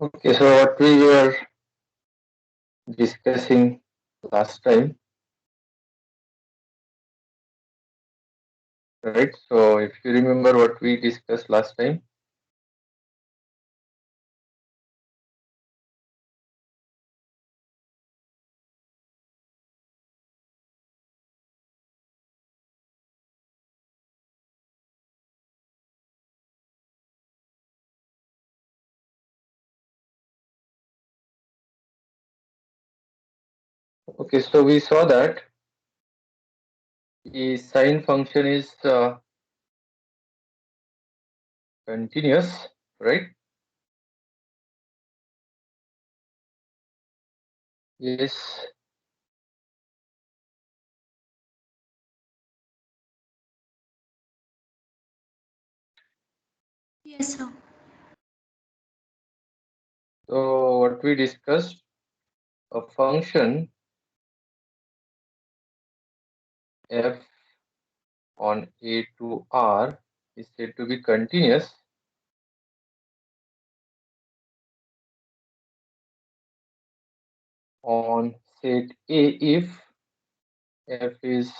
Okay, so what we were discussing last time, right? So if you remember what we discussed last time, okay, so we saw that the sine function is continuous, right? Yes. Yes, sir. So what we discussed, a function f on a to r is said to be continuous on set A if f is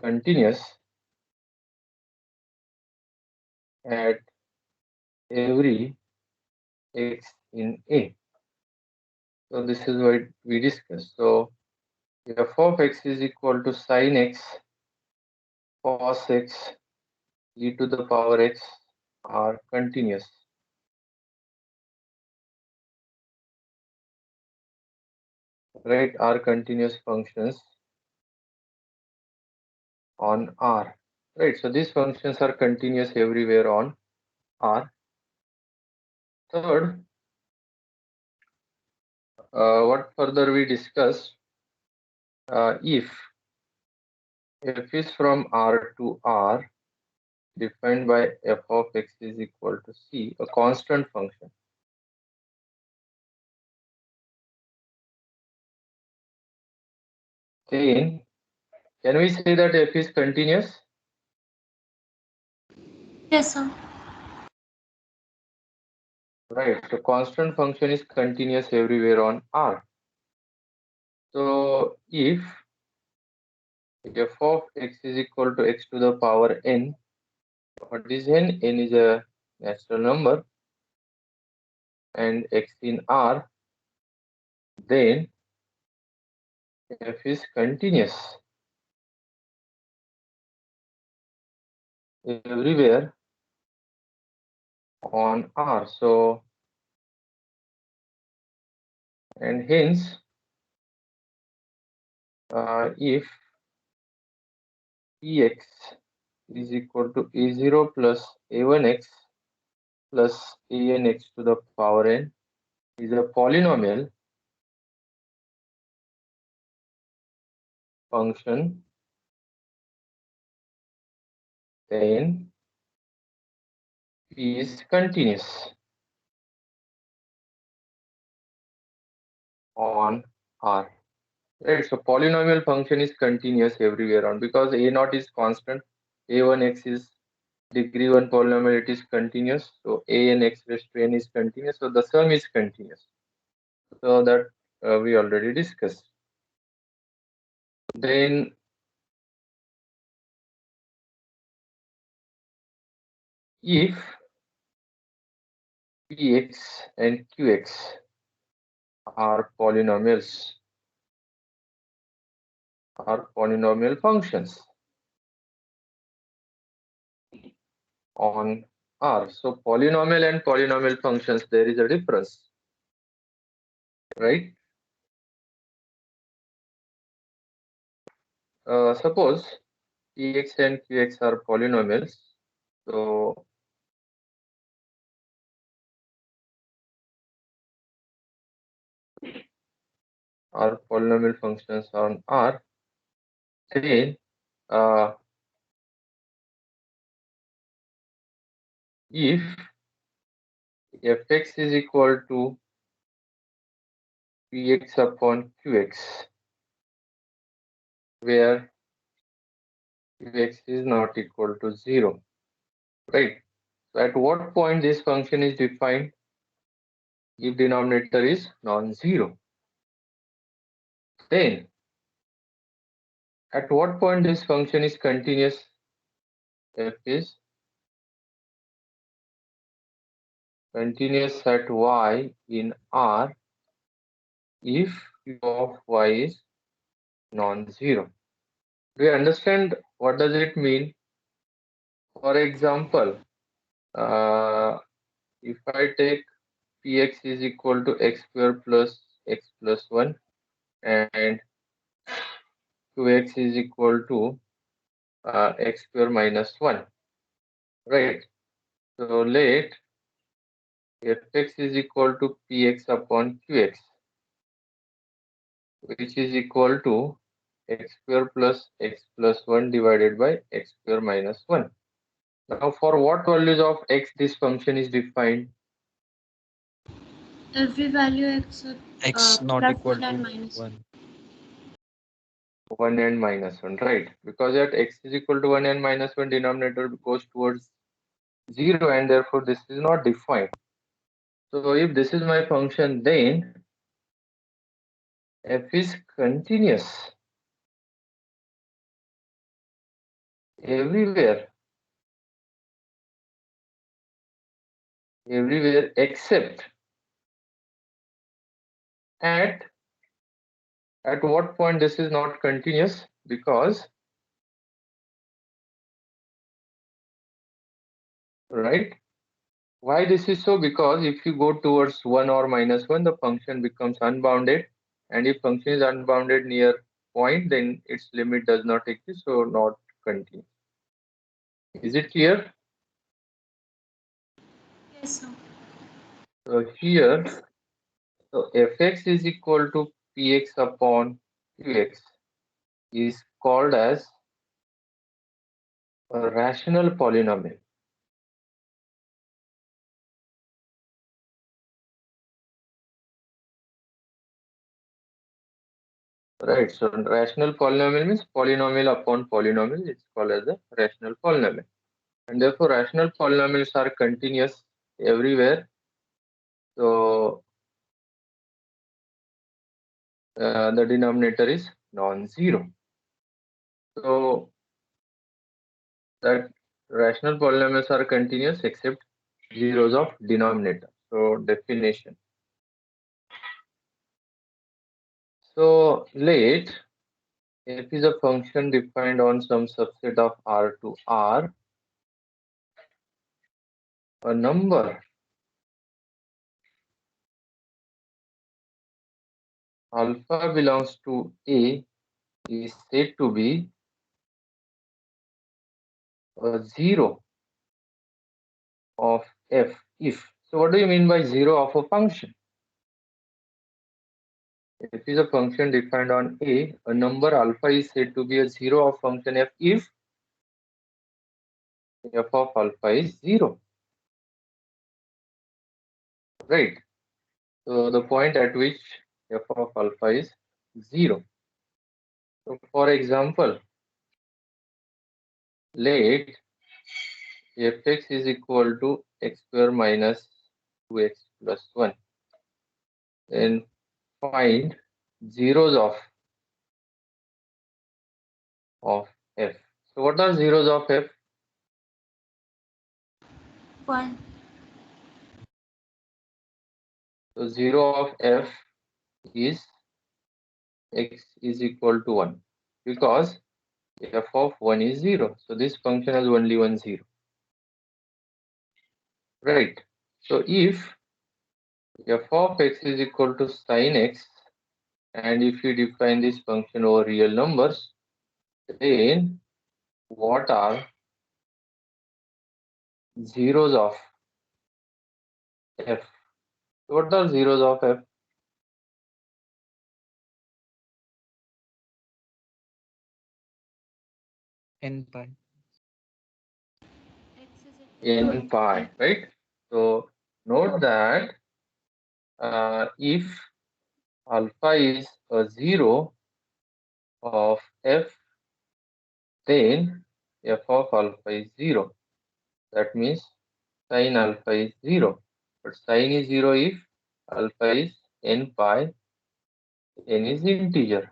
continuous at every x in A. So this is what we discussed. So f of x is equal to sine x cos x e to the power x are continuous. Right, are continuous functions on R. Right, so these functions are continuous everywhere on R. Third, what further we discussed, if f is from R to R defined by f of x is equal to c, a constant function, then can we say that f is continuous? Yes, sir. Right, the constant function is continuous everywhere on R. So if f of x is equal to x to the power n, what is n? N is a natural number and x in R, then f is continuous everywhere on R. So, and hence, if px is equal to a0 plus a1x plus anx to the power n is a polynomial function, then p is continuous on R. Right, so polynomial function is continuous everywhere on, because a naught is constant, a1x is degree 1 polynomial, it is continuous, so a and x raised to n is continuous, so the sum is continuous. So that we already discussed. Then if px and qx are polynomial functions on R. So polynomial and polynomial functions, there is a difference, right? Suppose px and qx are polynomials, so are polynomial functions on R, then uh, if fx is equal to px upon qx, where qx is not equal to 0, right? So at what point this function is defined? If denominator is non-zero. Then at what point this function is continuous? F is continuous at y in R if q of y is non-zero. Do you understand what does it mean? For example, if I take px is equal to x square plus x plus 1 and qx is equal to x square minus 1, right? So let fx is equal to px upon qx, which is equal to x square plus x plus 1 divided by x square minus 1. Now, for what values of x this function is defined? Every value except X not plus equal 1 and to minus 1. 1. 1 and minus 1, right? Because at x is equal to 1 and minus 1, denominator goes towards 0, and therefore this is not defined. So if this is my function, then f is continuous everywhere, except at what point this is not continuous? Because, right? Why this is so? Because if you go towards 1 or minus 1, the function becomes unbounded, and if function is unbounded near point, then its limit does not exist, so not continuous. Is it clear? Yes, sir. So here, so fx is equal to px upon qx is called as a rational polynomial. Right, so rational polynomial means polynomial upon polynomial. It's called as a rational polynomial. And therefore, rational polynomials are continuous everywhere. So the denominator is non-zero. So that rational polynomials are continuous except zeros of denominator. So definition. So let f is a function defined on some subset of R to R. A number alpha belongs to A is said to be a zero of f if. So what do you mean by zero of a function? F is a function defined on a number alpha is said to be a zero of function f if f of alpha is zero. Right. So the point at which f of alpha is zero. So for example, let fx is equal to x square minus 2x plus 1. Then find zeros of f. So what are zeros of f? 1. So 0 of f is x is equal to 1 because f of 1 is 0. So this function has only one 0. Right. So if f of x is equal to sine x, and if you define this function over real numbers, then what are zeros of f? What are zeros of f? N pi. X is equal to N pi, right? So note that if alpha is a 0 of f, then f of alpha is 0. That means Sin alpha is 0. But sin is 0 if alpha is n pi, n is integer.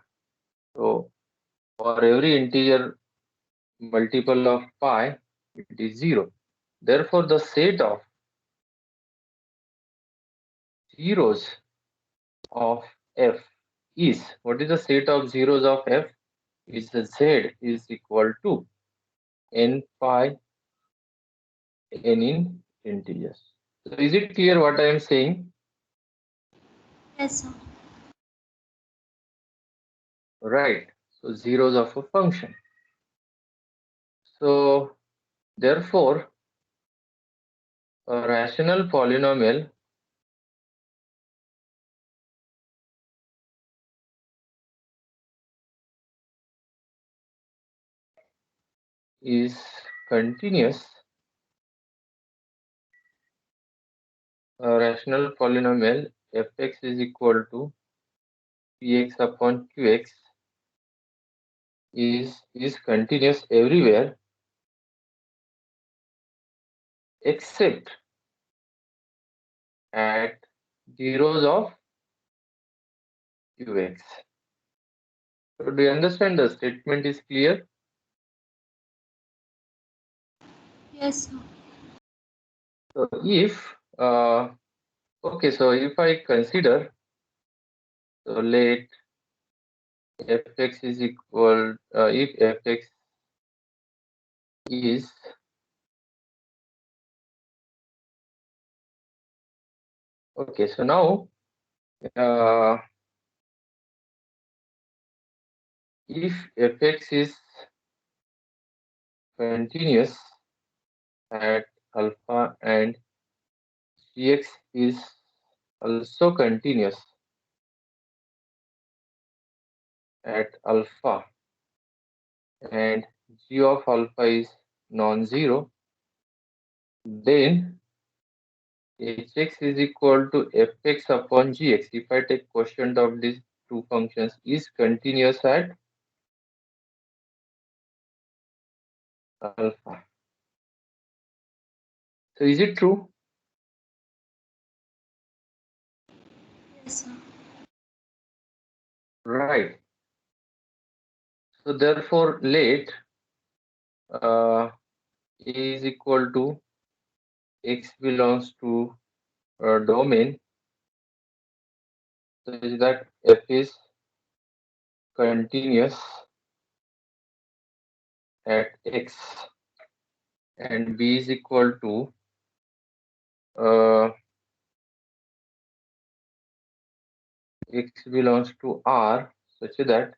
So for every integer multiple of pi, it is 0. Therefore, the set of zeros of f is, what is the set of zeros of f? Is the z is equal to n pi n in integers. So is it clear what I am saying? Yes, sir. Right. So zeros of a function. So therefore, a rational polynomial is continuous. A rational polynomial fx is equal to px upon qx is continuous everywhere except at zeros of qx. So do you understand the statement is clear? Yes, sir. So if okay, so if I consider, so let fx is equal if fx is okay, so now uh, if fx is continuous at alpha and gx is also continuous at alpha and g of alpha is non-zero, then hx is equal to fx upon gx. If I take quotient of these two functions is continuous at alpha. So is it true? Yes, sir. Right. So therefore let uh, A is equal to x belongs to domain such that f is continuous at x and b is equal to x belongs to R such that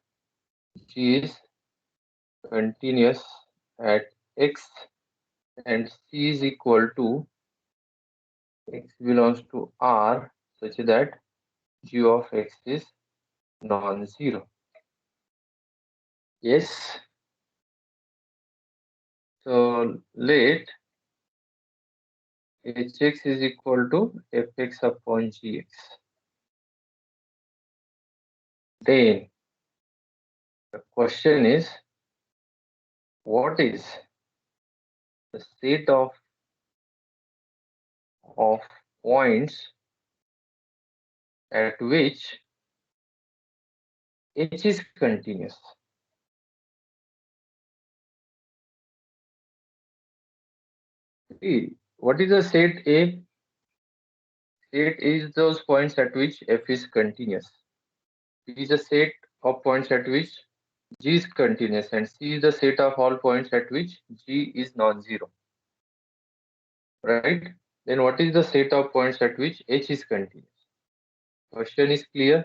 g is continuous at x and c is equal to x belongs to R such that g of x is non-zero. Yes. So let hx is equal to fx upon gx. Then the question is, what is the set of points at which h is continuous? See, what is the set A? Set is those points at which f is continuous. B is the set of points at which g is continuous, and C is the set of all points at which g is non-zero. Right? Then what is the set of points at which h is continuous? Question is clear?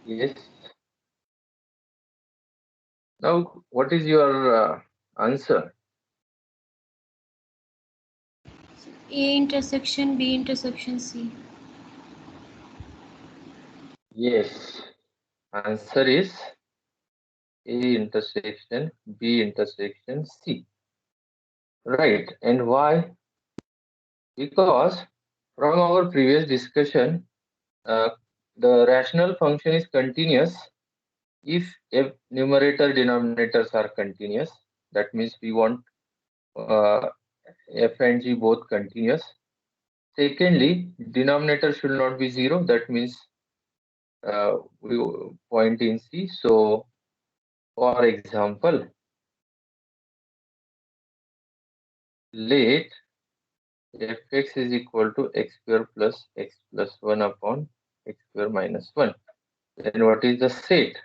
Yes. Now, what is your answer? A intersection B intersection C. Yes. Answer is A intersection B intersection C. Right. And why? Because from our previous discussion, uh, the rational function is continuous if numerator denominators are continuous, That means we want uh, f and g both continuous. Secondly, denominator should not be 0. That means we point in C. So, for example, let fx is equal to x square plus x plus 1 upon x square minus 1. Then what is the set?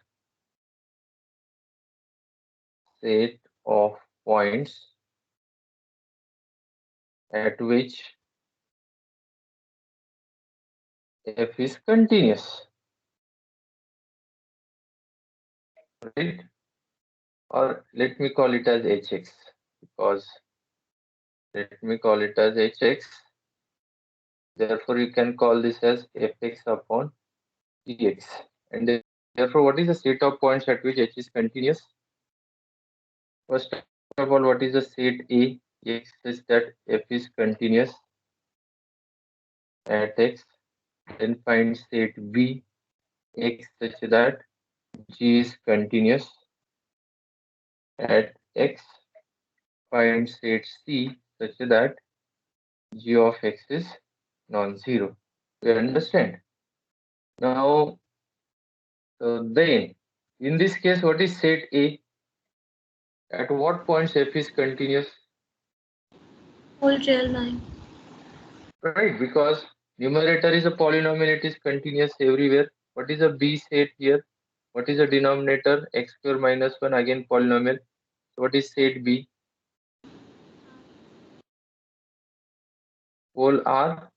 Set of points at which f is continuous, right? Or let me call it as hx, because let me call it as hx. Therefore, you can call this as fx upon gx. And therefore, what is the set of points at which h is continuous? First of all, what is the set A? X such that f is continuous at x. Then find set B, x such that g is continuous at x. Find set C such that g of x is non-zero. You understand? Now, so then, in this case, what is set A? At what points f is continuous? Whole real line. Right, because numerator is a polynomial, it is continuous everywhere. What is a B set here? What is the denominator? X square minus 1, again polynomial. So what is set B? Whole R.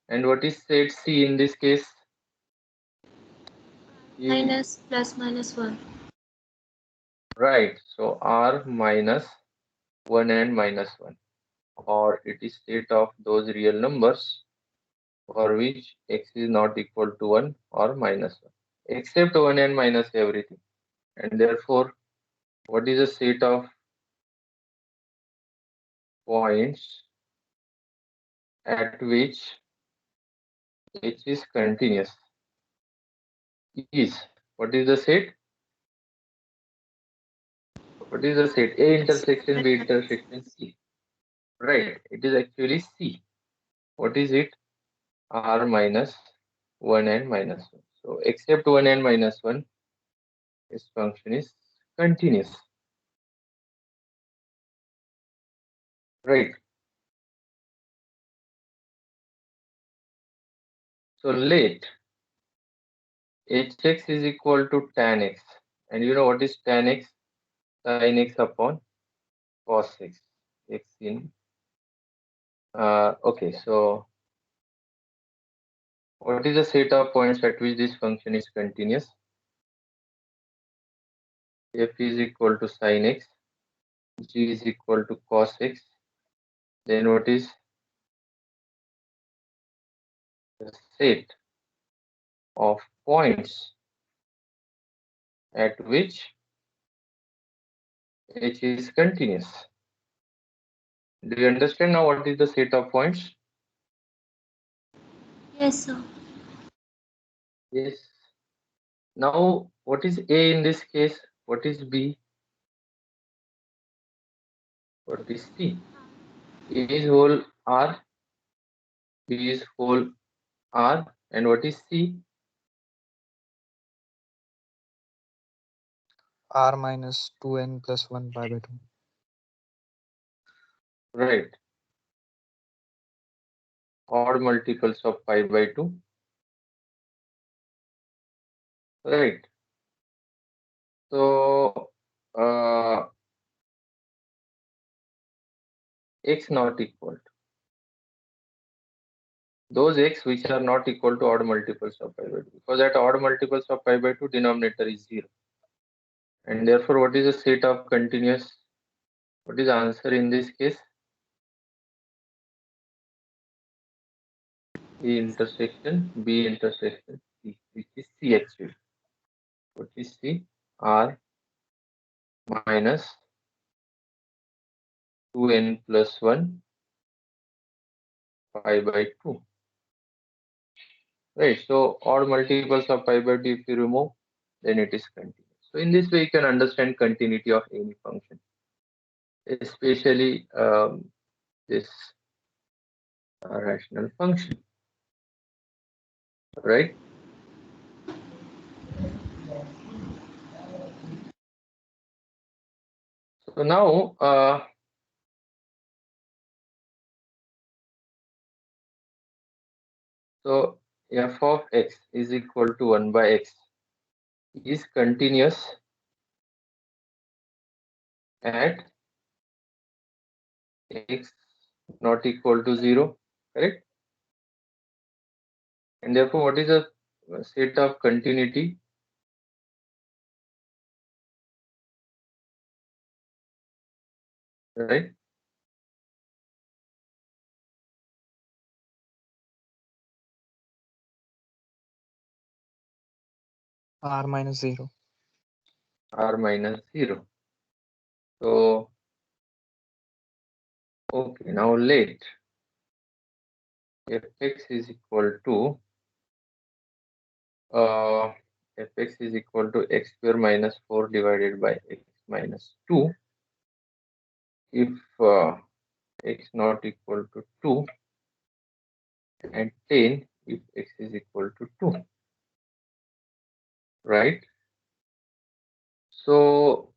And what is set C in this case? Minus plus minus 1. Right, so R minus 1 and minus 1. Or it is set of those real numbers for which x is not equal to 1 or minus 1. Except 1 and minus everything. And therefore, what is the set of points at which h is continuous? Is, what is the set? What is the set? A intersection B intersection C. Right, it is actually C. What is it? R minus 1 and minus 1. So except 1 and minus 1, this function is continuous. Right. So let hx is equal to tan x. And you know what is tan x? Sin x upon cos x. X in. Okay, so what is the set of points at which this function is continuous? F is equal to sin x, g is equal to cos x. Then what is the set of points at which h is continuous? Do you understand now what is the set of points? Yes, sir. Yes. Now, what is A in this case? What is B? What is C? A is whole R, B is whole R, and what is C? R minus 2n plus 1 pi by 2. Right. Odd multiples of pi by 2. Right. So, x not equal to those x which are not equal to odd multiples of pi by 2, because at odd multiples of pi by 2 denominator is 0, and therefore what is the set of continuous? What is the answer in this case? B intersection C, which is C actually. What is C? R minus 2n plus 1 pi by 2. Right, so odd multiples of pi by 2 if you remove, then it is continuous. So in this way you can understand continuity of any function. especially this rational function, right? So now so f of x is equal to 1 by x is continuous at x not equal to 0, correct? And therefore, what is a state of continuity? Right? R minus 0. R minus 0. So, okay, now let fx is equal to fx is equal to x square minus 4 divided by x minus 2 if x not equal to 2 and 10 if x is equal to 2, right? So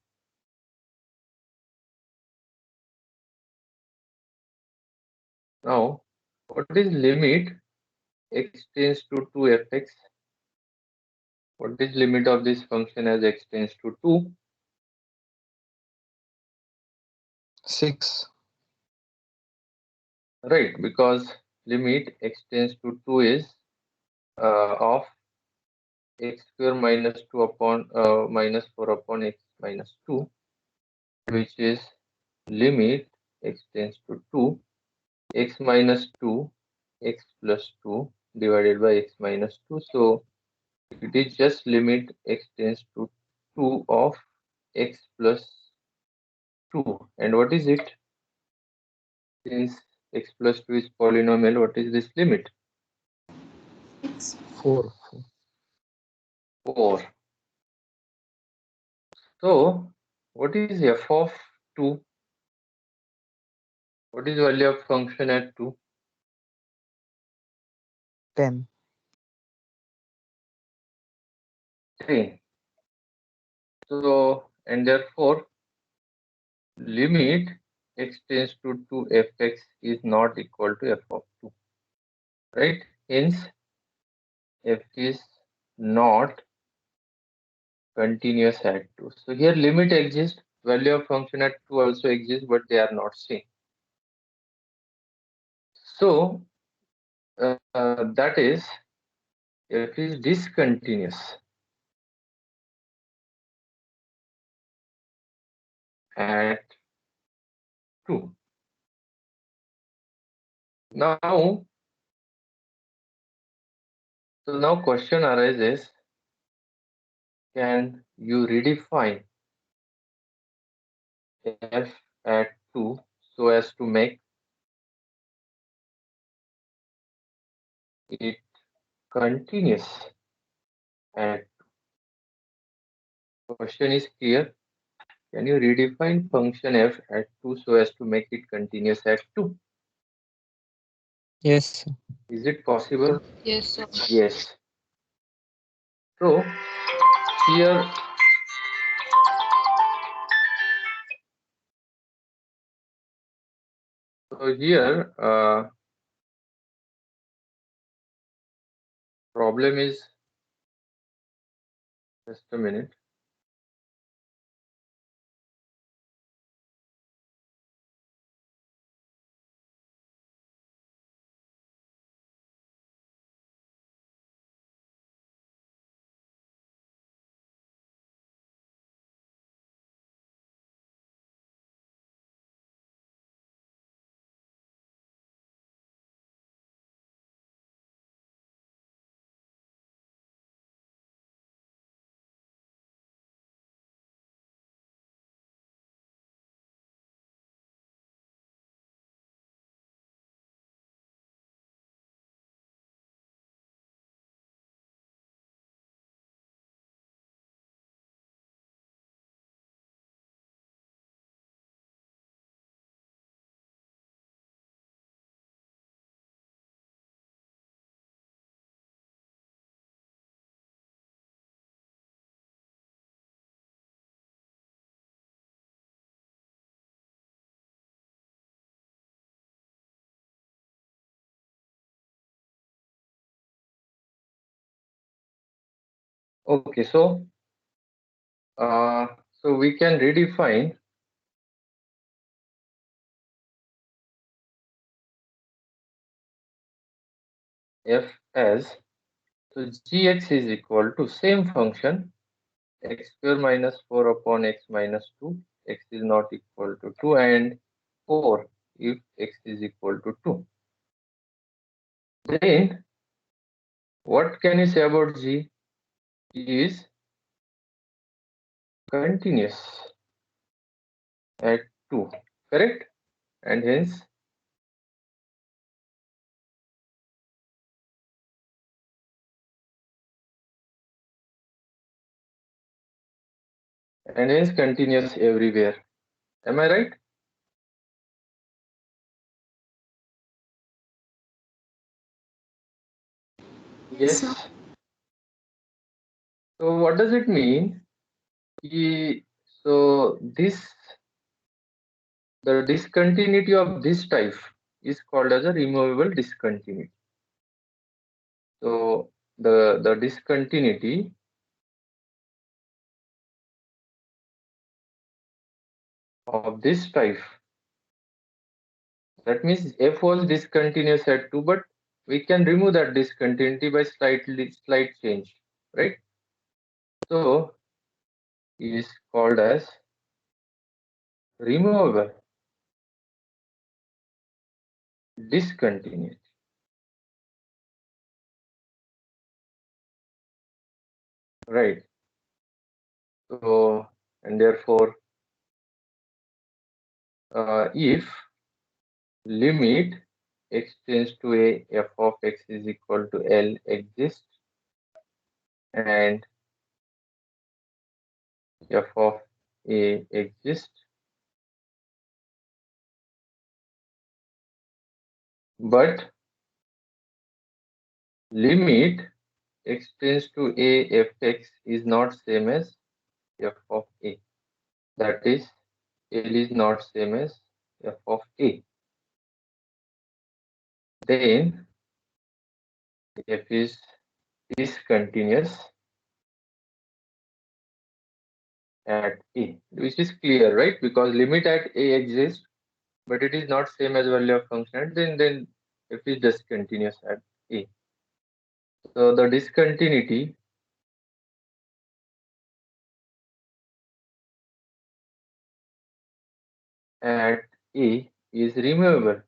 now what is limit x tends to 2 fx? What is limit of this function as x tends to 2? 6. Right, because limit x tends to 2 is of x square minus 2 upon minus 4 upon x minus 2, which is limit x tends to 2, x minus 2, x plus 2 divided by x minus 2. So it is just limit x tends to 2 of x plus 2. And what is it? Since x plus 2 is polynomial, what is this limit? 6. 4. 4. So what is f of 2? What is value of function at 2? 10. 10. So, and therefore, limit x tends to 2 fx is not equal to f of 2, right? Hence, f is not continuous at 2. So here limit exists, value of function at 2 also exists, but they are not same. So that is f is discontinuous at 2. Now, so now question arises, can you redefine f at 2 so as to make it continuous at question is clear. Can you redefine function f at 2 so as to make it continuous at 2? Yes. Is it possible? Yes, sir. Yes. So here problem is, just a minute. Okay, so we can redefine f as, so gx is equal to same function x square minus 4 upon x minus 2, x is not equal to 2, and 4 if x is equal to 2. Then what can you say about g? G is continuous at 2, correct? And hence continuous everywhere. Am I right? Yes, sir. Yes. So what does it mean? So the discontinuity of this type is called as a removable discontinuity. So the discontinuity of this type, that means f was discontinuous at 2, but we can remove that discontinuity by slight change, right? So is called as removable discontinuity, right? So, and therefore if limit x tends to a, f of x is equal to L exists, and f of a exists, but limit x tends to a, fx is not same as f of a. That is, L is not same as f of a. Then f is discontinuous at a, which is clear, right? Because limit at a exists, but it is not same as value of function, then f is discontinuous at a. So the discontinuity at a is removable.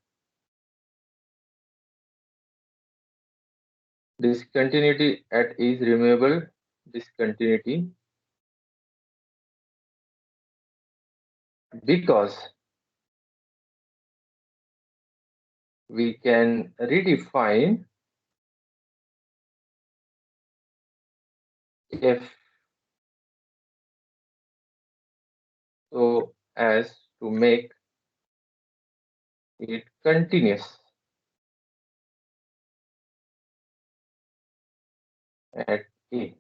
Discontinuity at a is removable discontinuity because we can redefine f so as to make it continuous at a.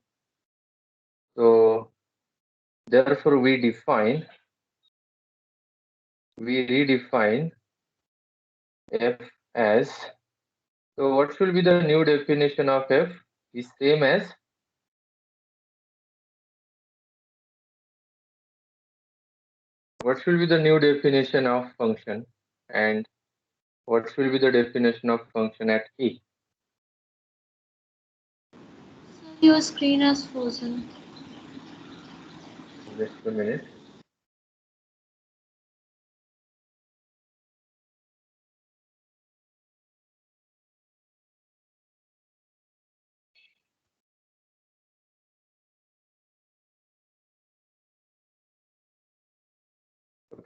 So therefore we redefine f as, so what should be the new definition of f? Is same as, what should be the new definition of function, and what should be the definition of function at a? Sir, your screen has frozen. Just a minute.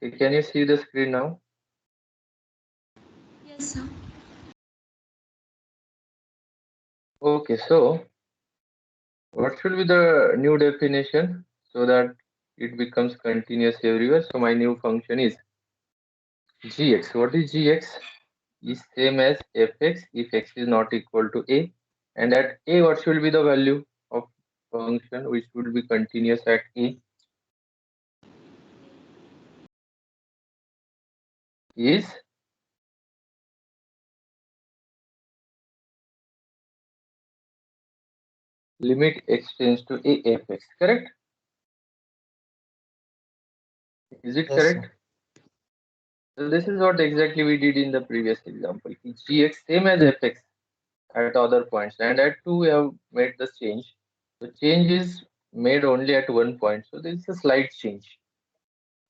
Okay, can you see the screen now? Yes, sir. Okay, so what should be the new definition so that it becomes continuous everywhere? So my new function is gx. What is gx? Is same as fx if x is not equal to a, and at a what should be the value of function which would be continuous at a? Is limit x tends to a fx, correct? Is it Yes, correct? sir. So this is what exactly we did in the previous example. Gx same as fx at other points, and at 2 we have made the change. The change is made only at one point, so there is a slight change,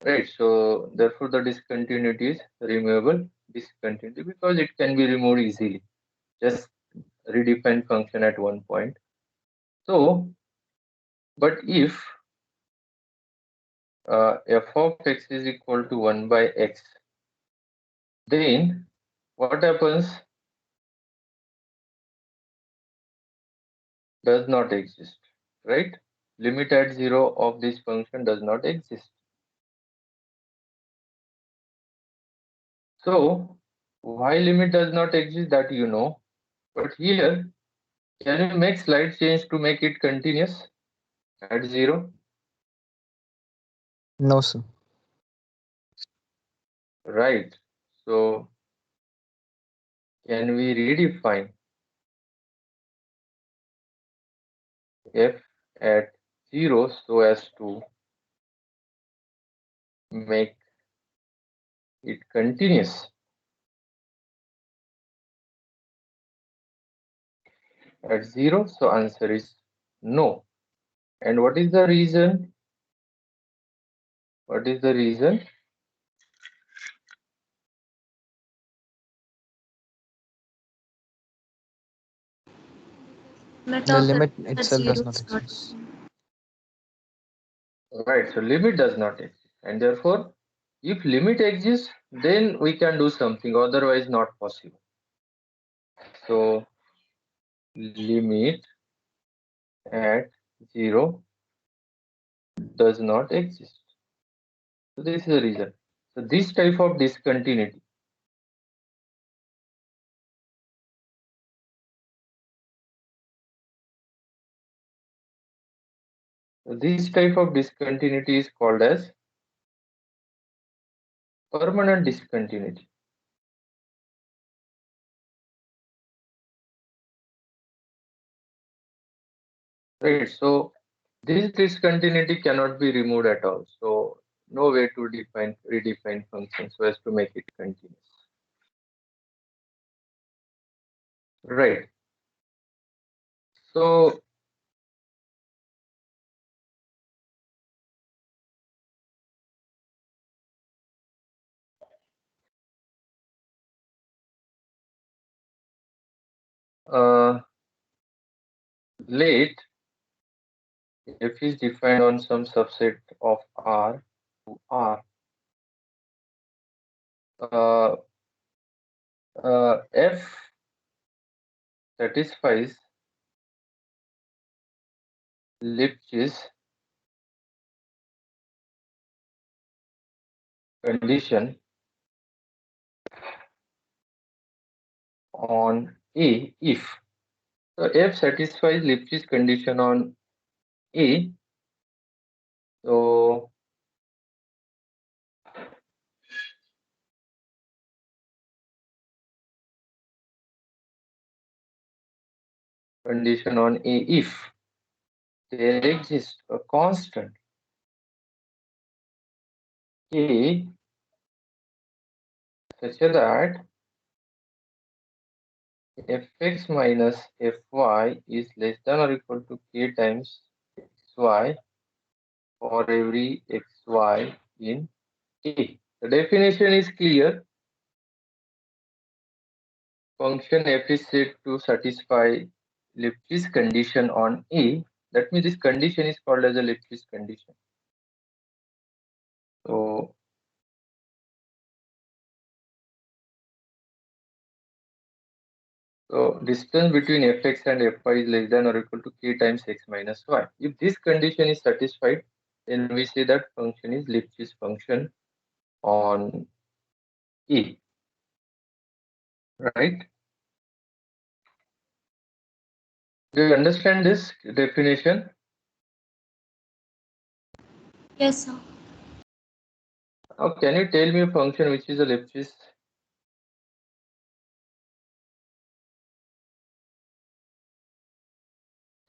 right? So therefore the discontinuity is removable discontinuity because it can be removed easily. Just redefine function at one point. So, but if f of x is equal to 1 by x, then what happens? Does not exist, right? Limit at 0 of this function does not exist. So, why limit does not exist, that you know. But here, can you make slight change to make it continuous at 0? No, sir. Right. So, can we redefine f at 0 so as to make it continuous at 0? So, answer is no. And what is the reason? What is the reason? Limit The of the limit at itself does zero not is not exist. known. Right. So, limit does not exist. And therefore, if limit exists, then we can do something, otherwise not possible. So limit at 0 does not exist. So this is the reason. So this type of discontinuity, is called as permanent discontinuity. Right. So this discontinuity cannot be removed at all. So no way to redefine functions so as to make it continuous. Right. So uh, let f is defined on some subset of R to R. Uh, f satisfies Lipschitz condition on A if. So F satisfies Lipschitz condition on A. So condition on A if there exists a constant K such that fx minus fy is less than or equal to k times xy for every xy in A. The definition is clear. Function f is said to satisfy Lipschitz condition on A. That means this condition is called as a Lipschitz condition. So, distance between fx and fy is less than or equal to k times x minus y. If this condition is satisfied, then we say that function is Lipschitz function on A. Right? Do you understand this definition? Yes, sir. Now, can you tell me a function which is a Lipschitz?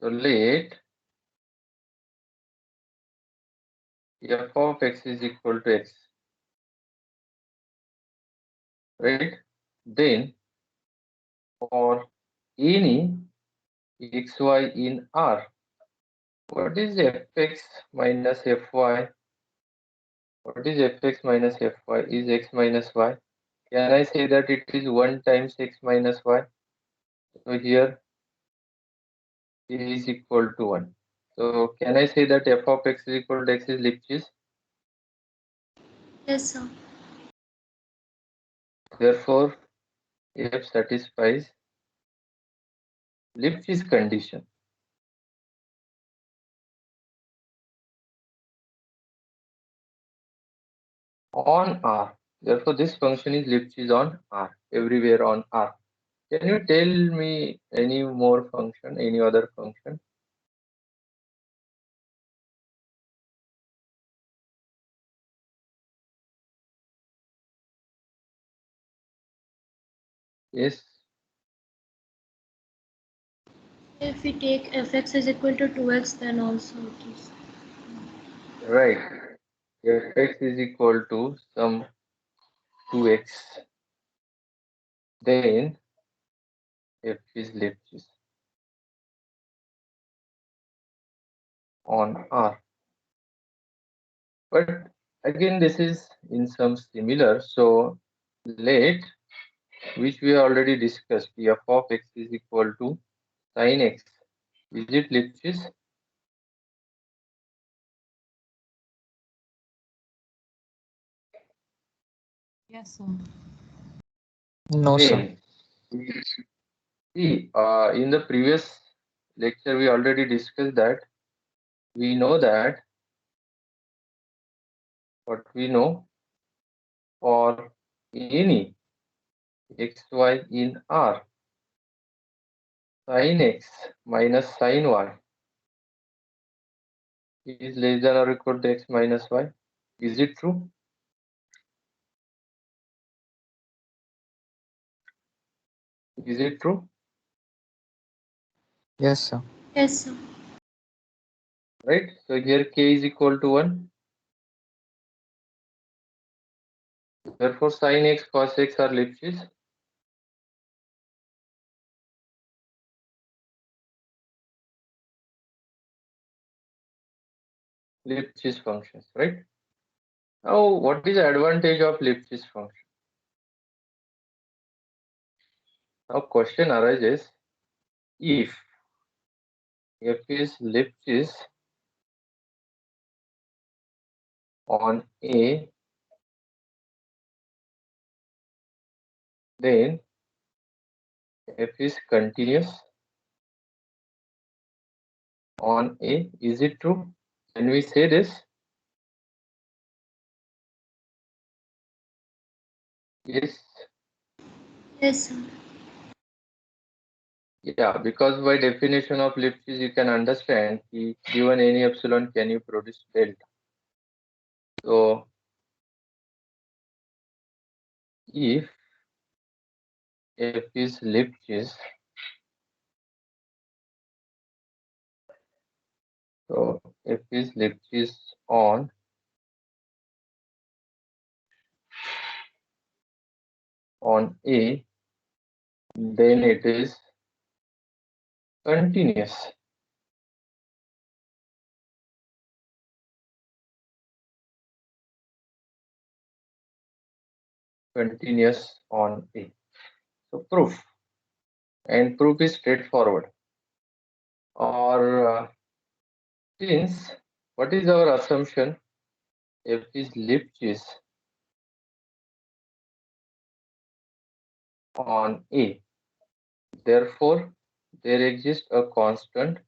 So let f of x is equal to x, right? Then for any xy in R, what is fx minus fy? What is fx minus fy? Is x minus y? Can I say that it is 1 times x minus y? So here a is equal to 1. So can I say that f of x is equal to x is Lipschitz? Yes, sir. Therefore, f satisfies Lipschitz condition on R. Therefore, this function is Lipschitz on R, everywhere on R. Can you tell me any more function, any other function? Yes, If we take fx is equal to 2x, then also it is. right. Fx is equal to some 2x. Then f is Lipschitz on R. But again, this is in some similar. So let, which we already discussed, f of x is equal to sin x. Is it Lipschitz? Yes, sir. No, sir. Then see, in the previous lecture, we already discussed that we know that what we know for any xy in R, sin x minus sin y is less than or equal to x minus y. Is it true? Is it true? Yes, sir. Yes, sir. Right? So here k is equal to 1. Therefore, sin x, cos x are Lipschitz. Lipschitz functions, right? Now, what is the advantage of Lipschitz function? Now, question arises, if f is Lipschitz on A, then f is continuous on A. Is it true? Can we say this? Yes. Yes, sir. Yeah, because by definition of Lipschitz, you can understand given any epsilon, can you produce delta? So, if f is Lipschitz, so f is Lipschitz on A, then it is continuous. Continuous on A. So proof, and proof is straightforward. Or since, what is our assumption? F is Lipschitz on A. Therefore, there exists a constant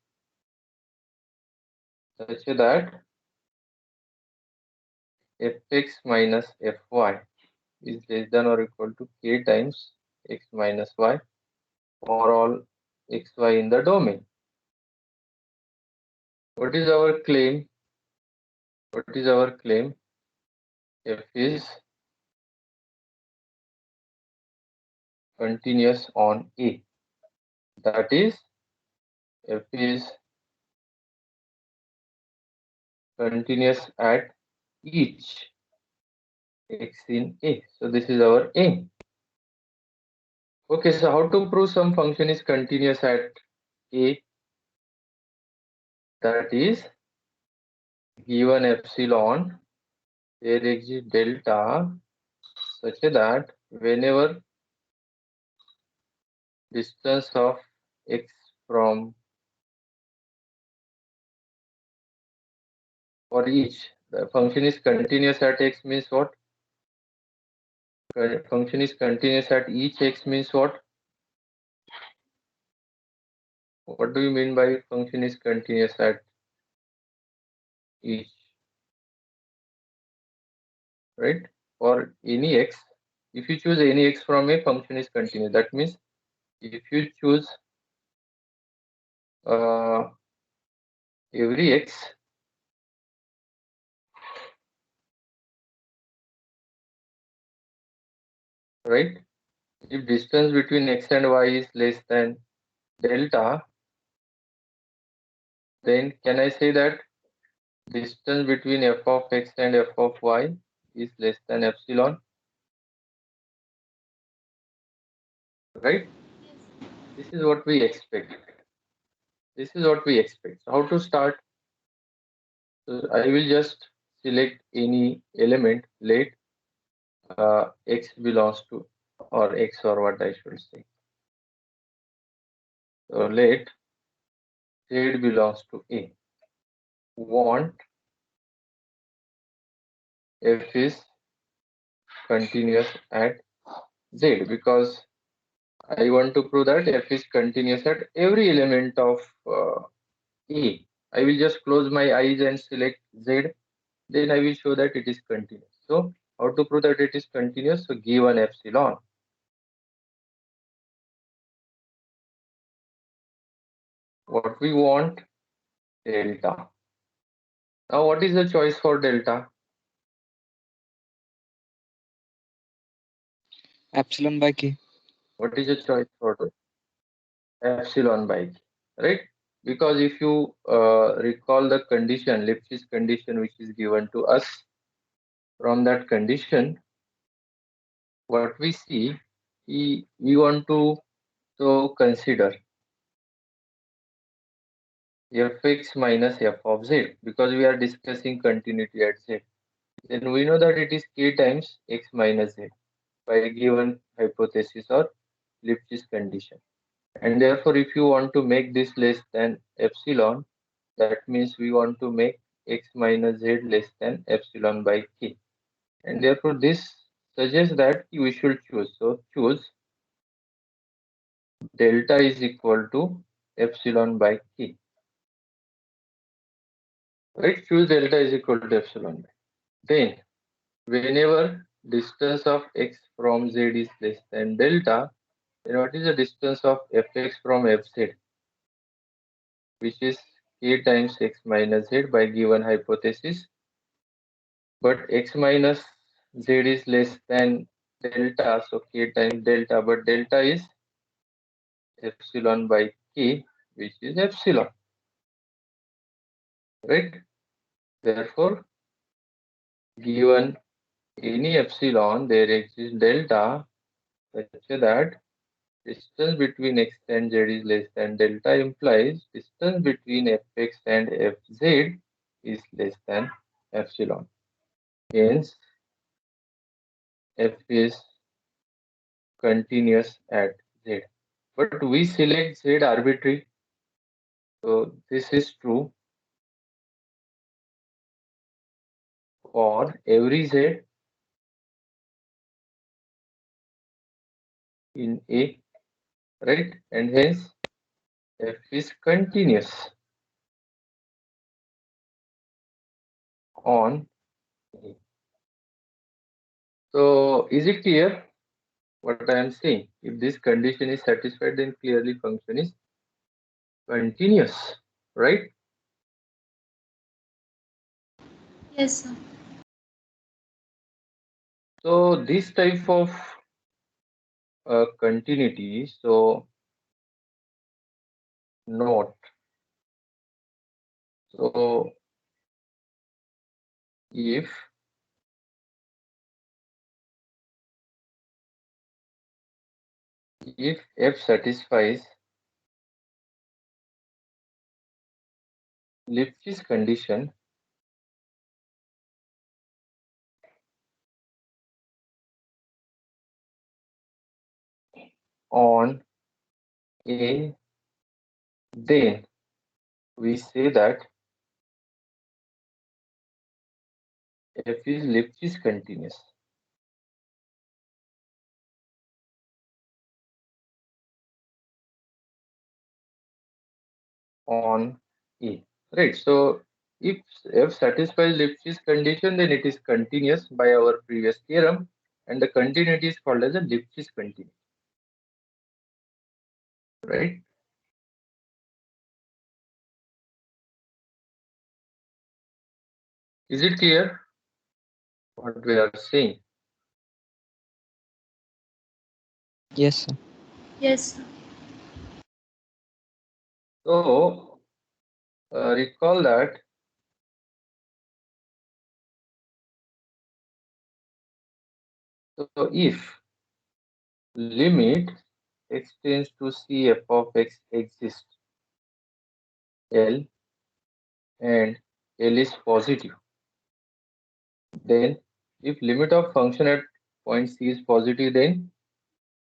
such that fx minus fy is less than or equal to k times x minus y for all xy in the domain. What is our claim? What is our claim? F is continuous on A. That is, f is continuous at each x in A. So this is our aim. Okay, so how to prove some function is continuous at A? That is, given epsilon, there exists delta such that whenever distance of x from for each, the function is continuous at x means what? Function is continuous at each x means what? What do you mean by function is continuous at each? Right? For any x, if you choose any x from a function is continuous. That means if you choose every x, right? If distance between x and y is less than delta, then can I say that distance between f of x and f of y is less than epsilon? Right? This is what we expect. This is what we expect. So how to start? So I will just select any element, let x belongs to, or x, or what I should say. So let z belongs to A. Want f is continuous at z, because I want to prove that f is continuous at every element of A. I will just close my eyes and select z, then I will show that it is continuous. So how to prove that it is continuous? So given epsilon, what we want, delta. Now what is the choice for delta? Epsilon by k. What is the choice for epsilon by k, right? Because if you recall the condition, Lipschitz condition, which is given to us, from that condition, what we see, we want to consider fx minus f of z, because we are discussing continuity at z. Then we know that it is k times x minus z by given hypothesis or Lipschitz condition. And therefore, if you want to make this less than epsilon, that means we want to make x minus z less than epsilon by k. And therefore, this suggests that we should choose. So choose delta is equal to epsilon by k. Right? Choose delta is equal to epsilon by. Then, whenever distance of x from z is less than delta, then what is the distance of fx from fz, which is k times x minus z by given hypothesis. But x minus z is less than delta, so k times delta, but delta is epsilon by k, which is epsilon, right? Therefore, given any epsilon, there exists delta such that distance between x and z is less than delta, implies distance between fx and fz is less than epsilon. Hence, f is continuous at z. But we select z arbitrary, so this is true for every z in A, right? And hence f is continuous on A. So is it clear what I am saying? If this condition is satisfied, then clearly function is continuous, right? Yes, sir. So this type of continuity, so note. So if f satisfies Lipschitz condition on A, then we say that f is Lipschitz continuous. On A, right? So if f satisfies Lipschitz condition, then it is continuous by our previous theorem, and the continuity is called as a Lipschitz continuity, right? Is it clear what we are saying? Yes, sir. Yes. So recall that so if limit x tends to c f of x exists L and L is positive, then if limit of function at point C is positive, then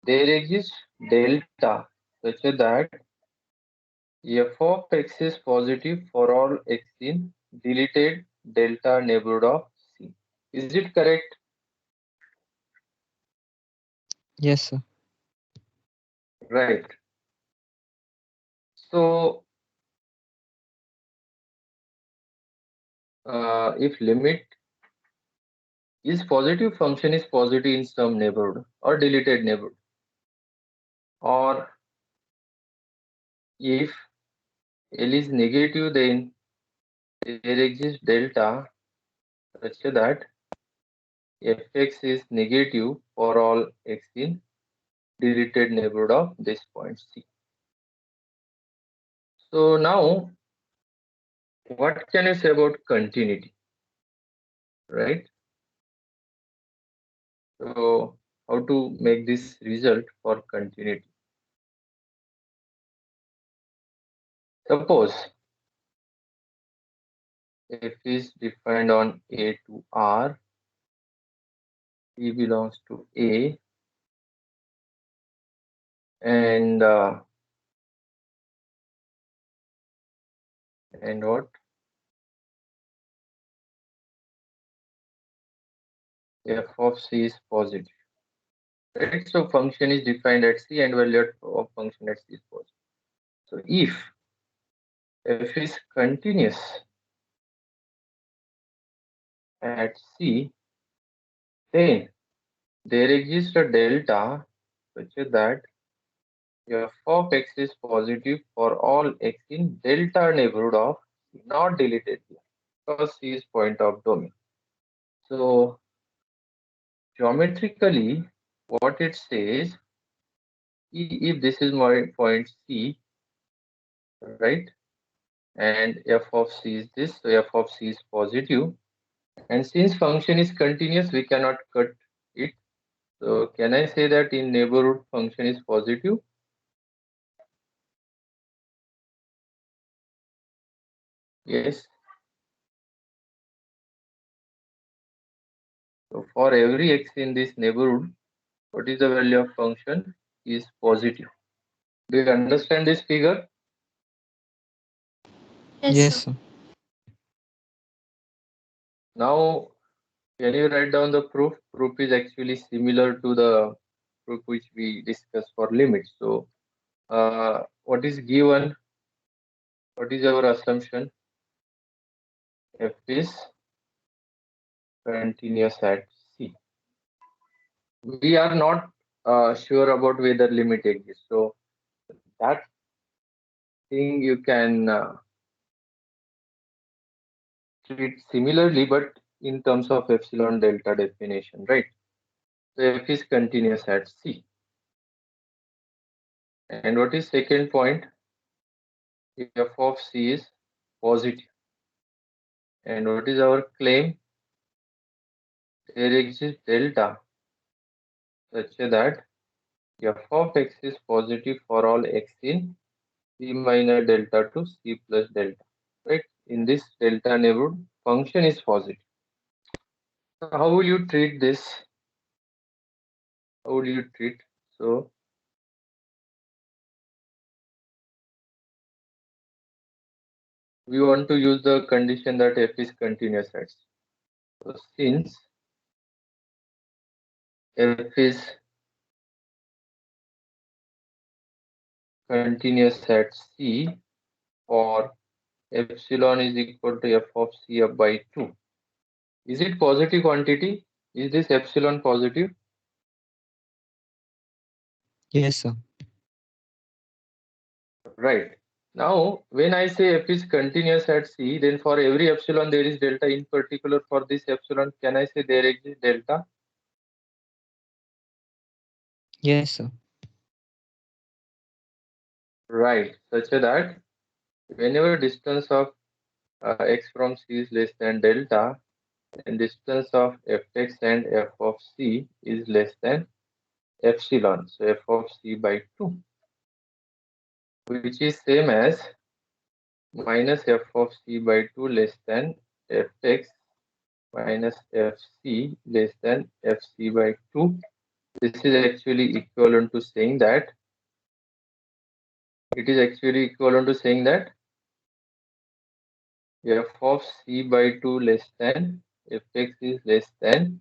there exists delta such that f of x is positive for all x in deleted delta neighborhood of C. Is it correct? Yes, sir. Right. So if limit is positive, function is positive in some neighborhood or deleted neighborhood, or if L is negative, then there exists delta such that fx is negative for all x in deleted neighborhood of this point C. So now, what can you say about continuity, right? So how to make this result for continuity? Suppose f is defined on A to R, P belongs to A, and what? F of C is positive. Right? So function is defined at C and value of function at C is positive. So if f is continuous at C, then there exists a delta such that f of x is positive for all x in delta neighborhood of C, not deleted here, because C is point of domain. So geometrically, what it says, if this is my point C, right, and f of C is this, so f of C is positive, and since function is continuous, we cannot cut it. So can I say that in neighborhood function is positive? Yes. So for every x in this neighborhood, what is the value of function is positive. Do you understand this figure? Yes, Yes, sir. sir. Now, can you write down the proof? Proof is actually similar to the proof which we discussed for limits. So, what is given? What is our assumption? F is continuous at C. We are not sure about whether limit exists. So, that thing you can treat similarly, but in terms of epsilon delta definition, right? So f is continuous at C. And what is second point? F of C is positive. And what is our claim? there exists delta such that f of x is positive for all x in c minor delta to c plus delta. Right? In this delta neighborhood, function is positive. So how will you treat this? How would you treat? So we want to use the condition that f is continuous at C. So since f is continuous at C for epsilon is equal to f of C up by 2. Is it positive quantity? Is this epsilon positive? Yes, sir. Right. Now, when I say f is continuous at C, then for every epsilon there is delta. In particular, for this epsilon, can I say there exists delta? Yes, sir. Right. Such that whenever distance of x from C is less than delta, and distance of fx and f of C is less than epsilon. So f of C by 2, which is same as minus f of C by 2 less than fx minus fc less than fc by 2. This is actually equivalent to saying that f of c by 2 less than fx is less than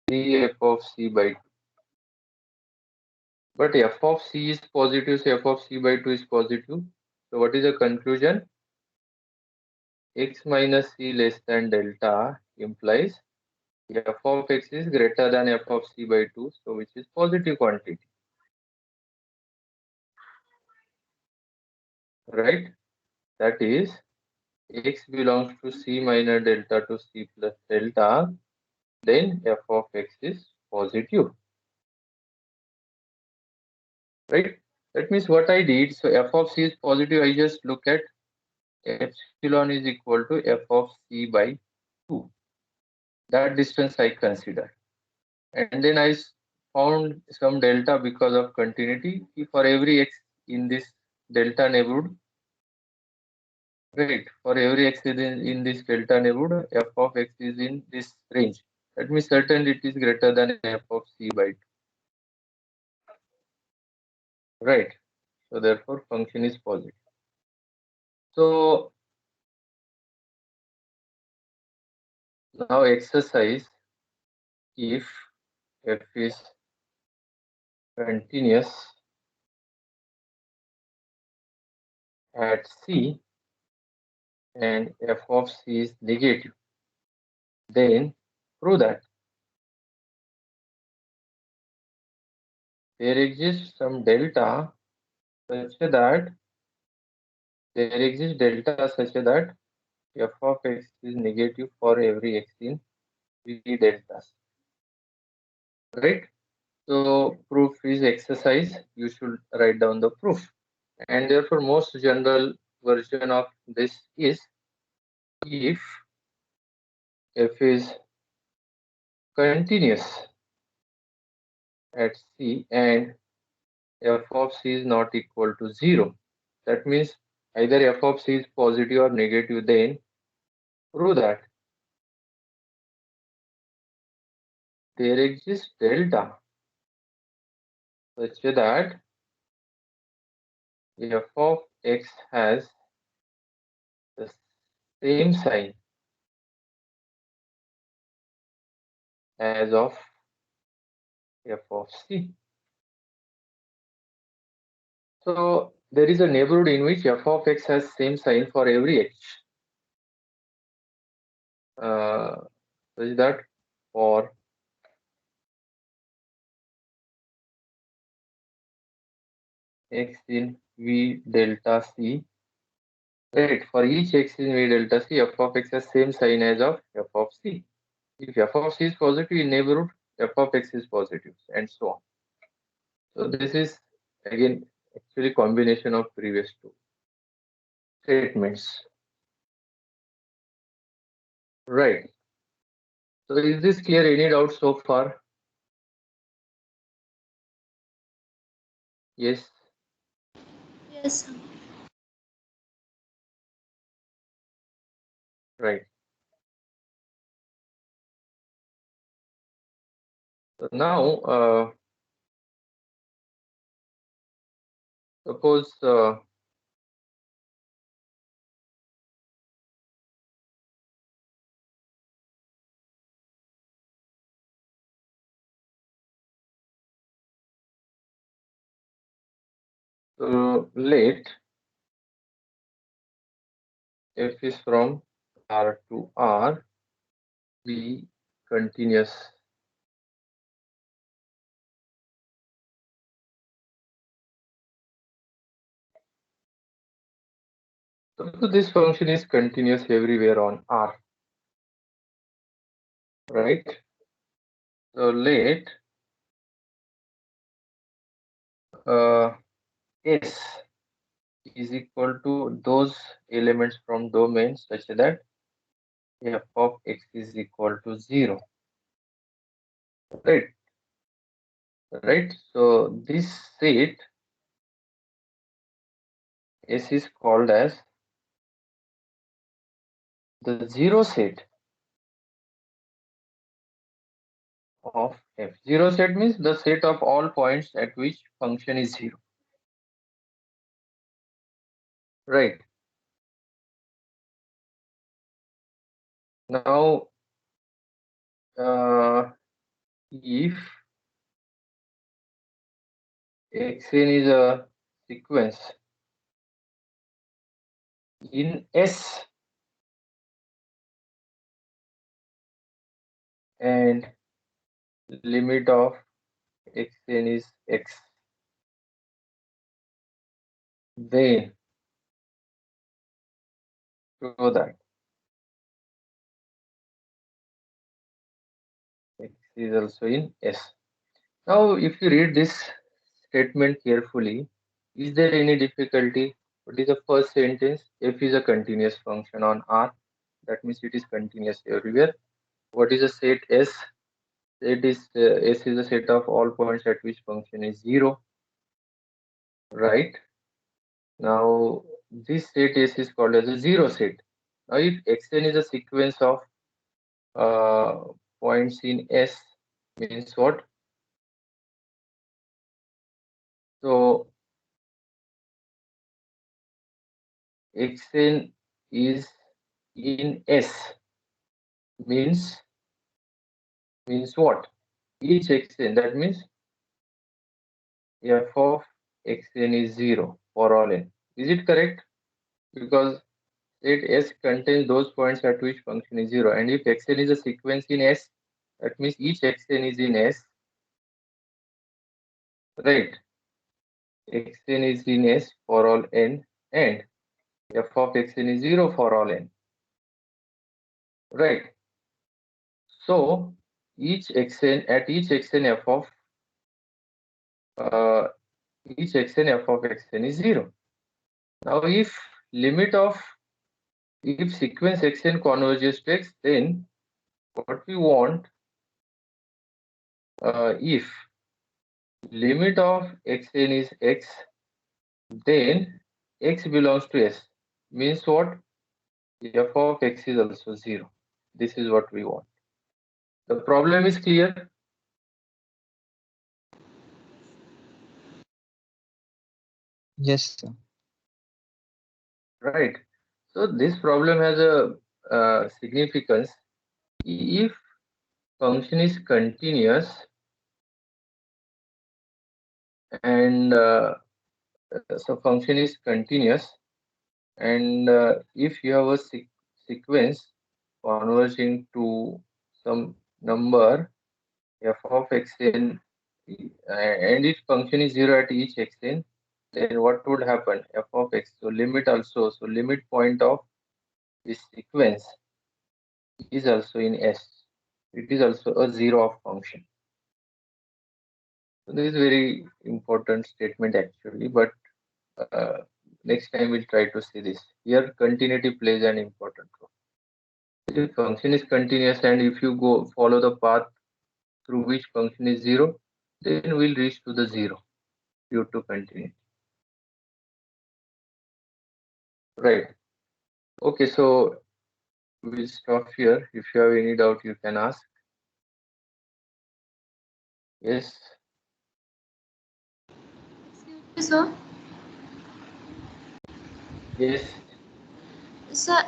3f of c by 2. But f of c is positive, so f of c by 2 is positive. So what is the conclusion? X minus c less than delta implies f of x is greater than f of c by 2, so which is positive quantity. Right? That is, x belongs to c minus delta to c plus delta, then f of x is positive. Right? That means what I did, so f of c is positive, I just look at epsilon is equal to f of c by 2. That distance I consider. And then I found some delta because of continuity. For every x in this delta neighborhood, right, for every x in this delta neighborhood, f of x is in this range. That means certainly it is greater than f of c by 2. Right. So therefore function is positive. So now exercise, if f is continuous at C and f of C is negative, then prove that there exists some delta such that f of x is negative for every x in V deltas. Right? So proof is exercise. You should write down the proof. And therefore most general version of this is, if f is continuous at C and f of C is not equal to 0. That means either f of C is positive or negative, then prove that there exists delta such that f of x has the same sign as of f of C. So there is a neighborhood in which f of x has same sign for every x. Such that for x in V delta C, right, for each x in V delta C, f of x has same sign as of f of C. If f of C is positive in neighborhood, f of x is positive, and so on. So this is again actually combination of previous two statements. Right. So is this clear? Any doubts so far? Yes. Yes, sir. Right. So now, suppose let f is from R to R be continuous. So this function is continuous everywhere on R, right? So let S is equal to those elements from domain such that f of x is equal to 0, right? Right. So this set S is called as the zero set of f. Zero set means the set of all points at which function is 0, right? Now, if xn is a sequence in S and limit of xn is x, then show that x is also in S. Now, if you read this statement carefully, is there any difficulty? What is the first sentence? F is a continuous function on R. That means it is continuous everywhere. What is a set S? Set is S is a set of all points at which function is 0, right? Now, this set S is called as a zero set. Now, if Xn is a sequence of uh, points in S, means what? So, Xn is in S means what? Each Xn, that means f of Xn is 0 for all n. Is it correct? Because set S contains those points at which function is 0. And if Xn is a sequence in S, that means each Xn is in S, right? Xn is in S for all n, and f of Xn is 0 for all n, right? So each Xn f of uh, each Xn f of Xn is 0. Now if limit of if sequence Xn converges to X, then what we want, if limit of Xn is X, then X belongs to S, means what? F of X is also 0. This is what we want. The problem is clear, Yes, sir. right? So this problem has a significance. If function is continuous and so function is continuous, and if you have a sequence converging to some number f of xn, and if function is 0 at each xn, then what would happen? F of x, so limit also, so limit point of this sequence is also in S. It is also a 0 of function. So this is very important statement actually, but uh, next time we'll try to see this. Here continuity plays an important role. If function is continuous and if you go follow the path through which function is 0, then we'll reach to the 0 due to continuity. Right. Okay, so we'll stop here. If you have any doubt, you can ask. Yes. Excuse me, sir. Yes. Sir,